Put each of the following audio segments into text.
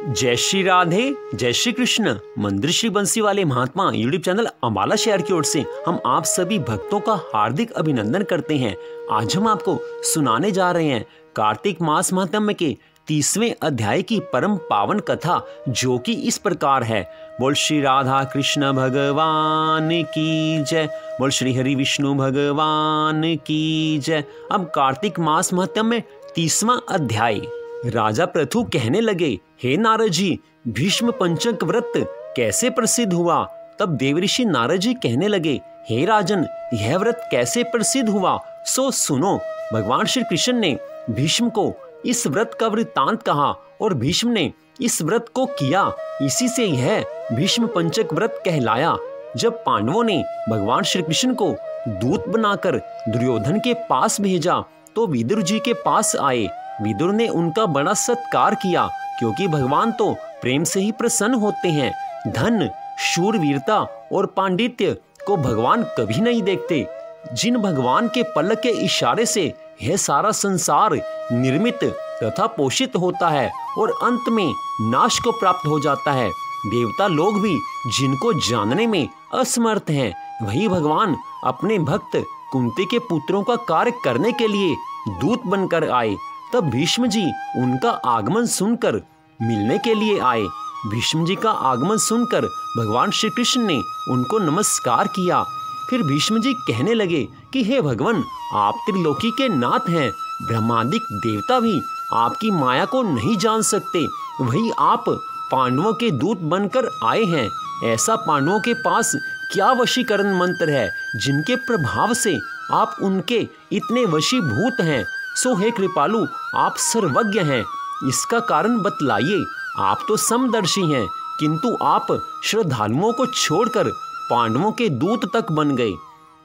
जय श्री राधे, जय श्री कृष्ण। मंदिर श्री बंसी वाले महात्मा यूट्यूब चैनल अम्बाला शहर की ओर से हम आप सभी भक्तों का हार्दिक अभिनंदन करते हैं। आज हम आपको सुनाने जा रहे हैं कार्तिक मास महात्म्य के 30वें अध्याय की परम पावन कथा, जो कि इस प्रकार है। बोल श्री राधा कृष्ण भगवान की जय, बोल श्री हरि विष्णु भगवान की जय। अब कार्तिक मास महात्म्य 30वां अध्याय। राजा पृथु कहने लगे, हे नारद जी, भीष्म पंचक व्रत कैसे प्रसिद्ध हुआ? तब देवऋषि नारद जी कहने लगे, हे राजन, यह व्रत कैसे प्रसिद्ध हुआ सो सुनो। भगवान श्री कृष्ण ने भीष्म को इस व्रत का वृत्तांत कहा और भीष्म ने इस व्रत को किया। इसी से यह भीष्म पंचक व्रत कहलाया। जब पांडवों ने भगवान श्री कृष्ण को दूत बनाकर दुर्योधन के पास भेजा तो विदुर जी के पास आए। विदुर ने उनका बड़ा सत्कार किया, क्योंकि भगवान तो प्रेम से ही प्रसन्न होते हैं। धन, शूरवीरता और पांडित्य को भगवान कभी नहीं देखते। जिन भगवान के पलक के इशारे से यह सारा संसार निर्मित तथा पोषित होता है और अंत में नाश को प्राप्त हो जाता है, देवता लोग भी जिनको जानने में असमर्थ हैं, वही भगवान अपने भक्त कुंती के पुत्रों का कार्य करने के लिए दूत बनकर आए। तब भीष्म जी उनका आगमन सुनकर मिलने के लिए आए। भीष्म जी का आगमन सुनकर भगवान श्री कृष्ण ने उनको नमस्कार किया। फिर भीष्म जी कहने लगे कि हे भगवान, आप त्रिलोकी के नाथ हैं। ब्रह्मादिक देवता भी आपकी माया को नहीं जान सकते, वही आप पांडवों के दूत बनकर आए हैं। ऐसा पांडवों के पास क्या वशीकरण मंत्र है जिनके प्रभाव से आप उनके इतने वशीभूत हैं? सो हे कृपालु, आप सर्वज्ञ हैं, इसका कारण बतलाइए। आप तो समदर्शी हैं, किंतु आप श्रद्धालुओं को छोड़कर पांडवों के दूत तक बन गए।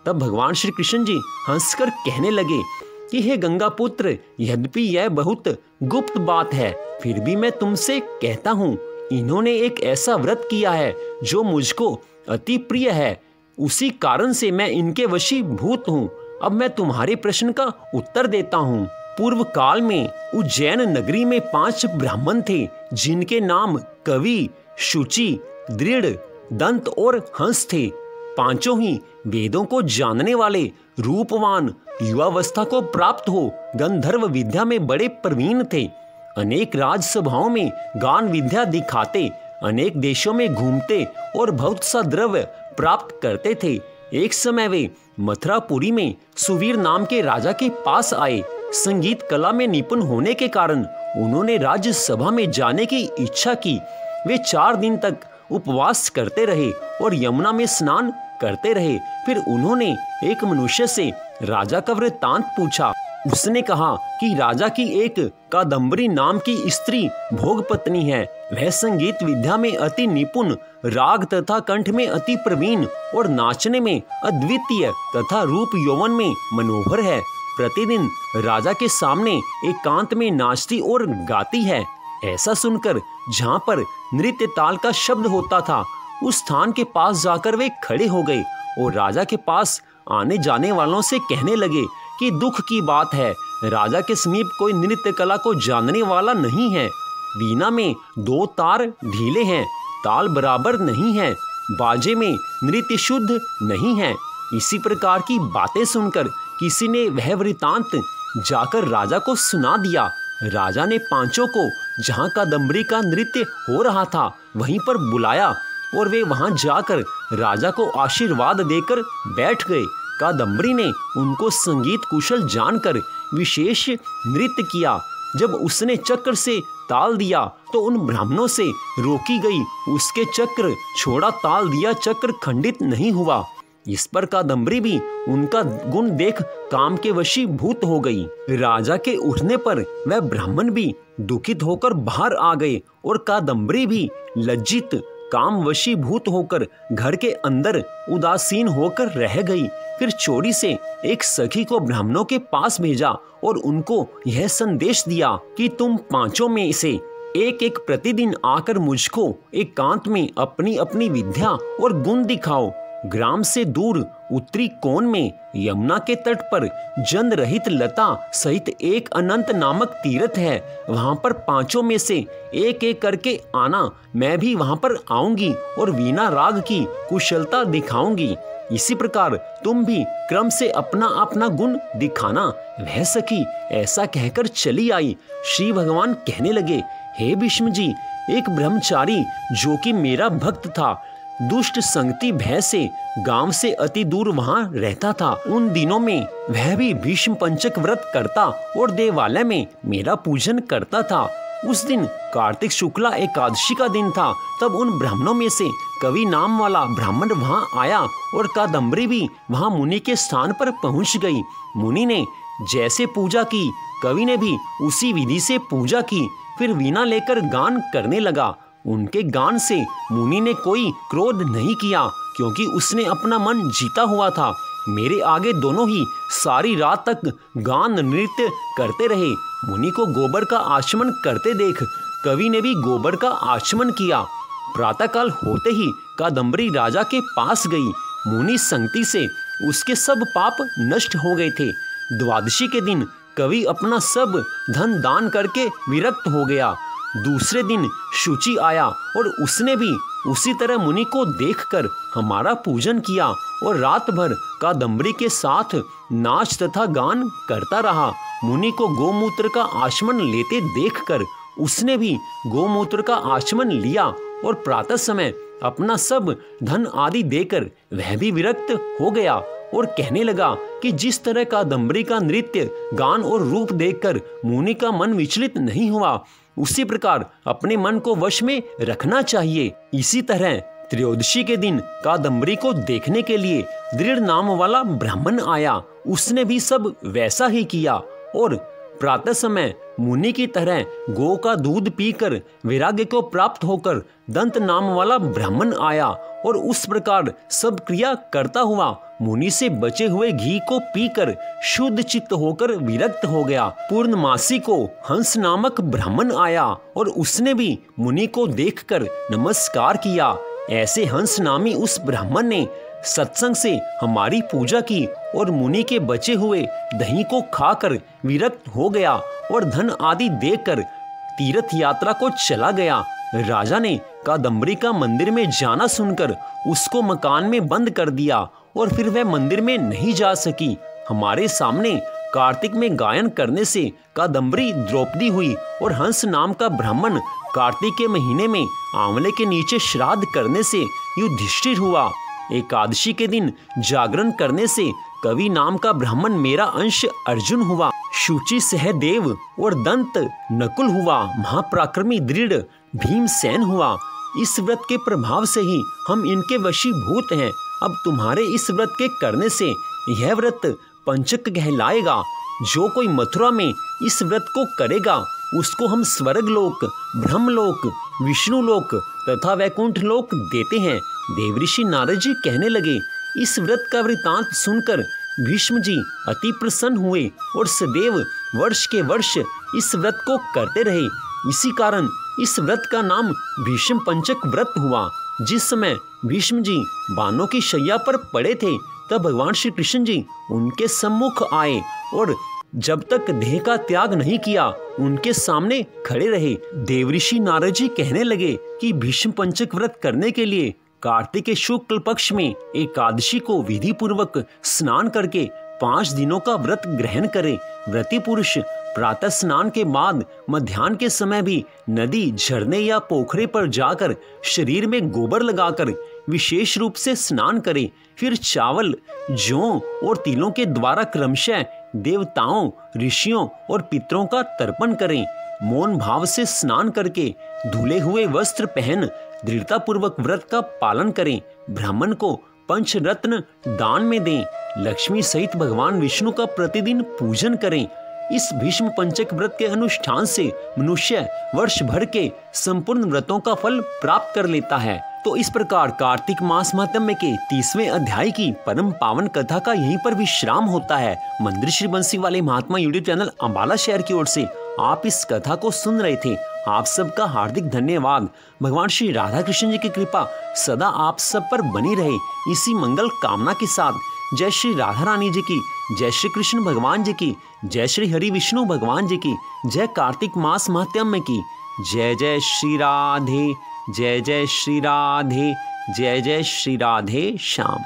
तब भगवान श्री कृष्ण जी हंसकर कहने लगे कि हे गंगा पुत्र, यद्यपि यह बहुत गुप्त बात है, फिर भी मैं तुमसे कहता हूँ, इन्होंने एक ऐसा व्रत किया है जो मुझको अति प्रिय है। उसी कारण से मैं इनके वशीभूत हूँ। अब मैं तुम्हारे प्रश्न का उत्तर देता हूँ। पूर्व काल में उज्जैन नगरी में 5 ब्राह्मण थे, जिनके नाम कवि, शुचि, दृढ़, दंत और हंस थे। पांचों ही वेदों को जानने वाले, रूपवान, युवावस्था को प्राप्त हो गंधर्व विद्या में बड़े प्रवीण थे। अनेक राजसभाओं में गान विद्या दिखाते, अनेक देशों में घूमते और बहुत सा द्रव्य प्राप्त करते थे। एक समय वे मथुरापुरी में सुवीर नाम के राजा के पास आए। संगीत कला में निपुण होने के कारण उन्होंने राज्यसभा में जाने की इच्छा की। वे 4 दिन तक उपवास करते रहे और यमुना में स्नान करते रहे। फिर उन्होंने एक मनुष्य से राजा का वृत्तांत पूछा। उसने कहा कि राजा की एक कादम्बरी नाम की स्त्री भोग पत्नी है। वह संगीत विद्या में अति निपुण, राग तथा कंठ में अति प्रवीण और नाचने में अद्वितीय तथा रूप यौवन में मनोहर है। प्रतिदिन राजा के सामने एकांत में नाचती और गाती है। ऐसा सुनकर जहाँ पर नृत्य ताल का शब्द होता था, उस स्थान के पास जाकर वे खड़े हो गए और राजा के पास आने जाने वालों से कहने लगे कि दुख की बात है, राजा के समीप कोई नृत्य कला को जानने वाला नहीं है। वीणा में 2 तार ढीले हैं, ताल बराबर नहीं है, बाजे में नृत्य शुद्ध नहीं है। इसी प्रकार की बातें सुनकर किसी ने वह वृत्तांत जाकर राजा को सुना दिया। राजा ने पांचों को जहाँ कादम्बरी का नृत्य हो रहा था वहीं पर बुलाया और वे वहां जाकर राजा को आशीर्वाद देकर बैठ गए। कादम्बरी ने उनको संगीत कुशल जानकर विशेष नृत्य किया। जब उसने चक्र से ताल दिया तो उन ब्राह्मणों से रोकी गई उसके चक्र छोड़ा ताल दिया, चक्र खंडित नहीं हुआ। इस पर कादम्बरी भी उनका गुण देख काम के वशीभूत हो गई। राजा के उठने पर वह ब्राह्मण भी दुखित होकर बाहर आ गए और कादम्बरी भी लज्जित, काम वशीभूत होकर घर के अंदर उदासीन होकर रह गई। फिर चोरी से एक सखी को ब्राह्मणों के पास भेजा और उनको यह संदेश दिया कि तुम पांचों में से एक एक प्रतिदिन आकर मुझको एकांत में अपनी अपनी विद्या और गुण दिखाओ। ग्राम से दूर उत्तरी कोण में यमुना के तट पर जन रहित लता सहित एक अनंत नामक तीर्थ है। वहां पर पांचों में से एक एक करके आना, मैं भी वहां पर आऊंगी और वीणा राग की कुशलता दिखाऊंगी। इसी प्रकार तुम भी क्रम से अपना अपना गुण दिखाना। वह सखी ऐसा कहकर चली आई। श्री भगवान कहने लगे, हे भीष्म जी, एक ब्रह्मचारी जो कि मेरा भक्त था, दुष्ट संगति भय से गांव से अति दूर वहां रहता था। उन दिनों में वह भी भीष्म पंचक व्रत करता और देवालय में मेरा पूजन करता था। उस दिन कार्तिक शुक्ला एकादशी का दिन था। तब उन ब्राह्मणों में से कवि नाम वाला ब्राह्मण वहां आया और कादम्बरी भी वहां मुनि के स्थान पर पहुंच गई। मुनि ने जैसे पूजा की, कवि ने भी उसी विधि से पूजा की। फिर वीणा लेकर गान करने लगा। उनके गान से मुनि ने कोई क्रोध नहीं किया, क्योंकि उसने अपना मन जीता हुआ था। मेरे आगे दोनों ही सारी रात तक गान नृत्य करते रहे। मुनि को गोबर का आचमन करते देख कवि ने भी गोबर का आचमन किया। प्रातःकाल होते ही कादम्बरी राजा के पास गई। मुनि संगति से उसके सब पाप नष्ट हो गए थे। द्वादशी के दिन कवि अपना सब धन दान करके विरक्त हो गया। दूसरे दिन शुचि आया और उसने भी उसी तरह मुनि को देखकर हमारा पूजन किया और रात भर कादम्बरी के साथ नाच तथा गान करता रहा। मुनि को गोमूत्र का आचमन लेते देखकर उसने भी गोमूत्र का आचमन लिया और प्रातः समय अपना सब धन आदि देकर वह भी विरक्त हो गया और कहने लगा कि जिस तरह कादम्बरी का नृत्य, गान और रूप देखकर मुनि का मन विचलित नहीं हुआ, उसी प्रकार अपने मन को वश में रखना चाहिए। इसी तरह त्रयोदशी के दिन कादम्बरी को देखने के लिए दृढ़ नाम वाला ब्राह्मण आया। उसने भी सब वैसा ही किया और प्रातः समय मुनि की तरह गौ का दूध पीकर वैराग्य को प्राप्त होकर दंत नाम वाला ब्राह्मण आया और उस प्रकार सब क्रिया करता हुआ मुनि से बचे हुए घी को पीकर शुद्ध चित्त होकर विरक्त हो गया। पूर्णमासी को हंस नामक ब्राह्मण आया और उसने भी मुनि को देखकर नमस्कार किया। ऐसे हंस नामी उस ब्राह्मण ने सत्संग से हमारी पूजा की और मुनि के बचे हुए दही को खाकर विरक्त हो गया और धन आदि देकर तीर्थ यात्रा को चला गया। राजा ने कादम्बरी का मंदिर में जाना सुनकर उसको मकान में बंद कर दिया और फिर वह मंदिर में नहीं जा सकी। हमारे सामने कार्तिक में गायन करने से कादम्बरी द्रौपदी हुई और हंस नाम का ब्राह्मण कार्तिक के महीने में आंवले के नीचे श्राद्ध करने से युधिष्ठिर हुआ। एकादशी के दिन जागरण करने से कवि नाम का ब्राह्मण मेरा अंश अर्जुन हुआ। शुचि सहदेव और दंत नकुल हुआ। महापराक्रमी दृढ़ भीमसेन हुआ। इस व्रत के प्रभाव से ही हम इनके वशीभूत हैं। अब तुम्हारे इस व्रत के करने से यह व्रत पंचक कहलाएगा। जो कोई मथुरा में इस व्रत को करेगा उसको हम स्वर्गलोक, ब्रह्मलोक, विष्णुलोक तथा वैकुंठ लोक देते हैं। देवऋषि नारद जी कहने लगे, इस व्रत का वृतांत सुनकर भीष्म जी अति प्रसन्न हुए और सदैव वर्ष के वर्ष इस व्रत को करते रहे। इसी कारण इस व्रत का नाम भीष्म पंचक व्रत हुआ। जिस समय भीष्म जी बाणों की शैया पर पड़े थे तब भगवान श्री कृष्ण जी उनके सम्मुख आए और जब तक देह का त्याग नहीं किया उनके सामने खड़े रहे। देवऋषि नारद जी कहने लगे कि भीष्म पंचक व्रत करने के लिए कार्तिक के शुक्ल पक्ष में एकादशी को विधि पूर्वक स्नान करके 5 दिनों का व्रत ग्रहण करे। व्रती पुरुष प्रातः स्नान के बाद मध्याह्न के समय भी नदी, झरने या पोखरे पर जाकर शरीर में गोबर लगाकर विशेष रूप से स्नान करे। फिर चावल, जौ और तिलों के द्वारा क्रमशः देवताओं, ऋषियों और पितरों का तर्पण करें। मौन भाव से स्नान करके धुले हुए वस्त्र पहन दृढ़ता पूर्वक व्रत का पालन करें। ब्राह्मण को पंचरत्न दान में दें। लक्ष्मी सहित भगवान विष्णु का प्रतिदिन पूजन करें। इस भीष्म पंचक व्रत के अनुष्ठान से मनुष्य वर्ष भर के संपूर्ण व्रतों का फल प्राप्त कर लेता है। तो इस प्रकार कार्तिक मास महात्म्य के 30वें अध्याय की परम पावन कथा का यहीं पर विश्राम होता है। मंदिर श्री बंसी वाले महात्मा यूट्यूब चैनल अम्बाला शहर की ओर से आप इस कथा को सुन रहे थे। आप सबका हार्दिक धन्यवाद। भगवान श्री राधा कृष्ण जी की कृपा सदा आप सब पर बनी रहे। इसी मंगल कामना के साथ जय श्री राधा रानी जी की, जय श्री कृष्ण भगवान जी की, जय श्री हरि विष्णु भगवान जी की, जय कार्तिक मास महात्म्य की। जय जय श्री राधे, जय जय श्री राधे, जय जय श्री राधे श्याम।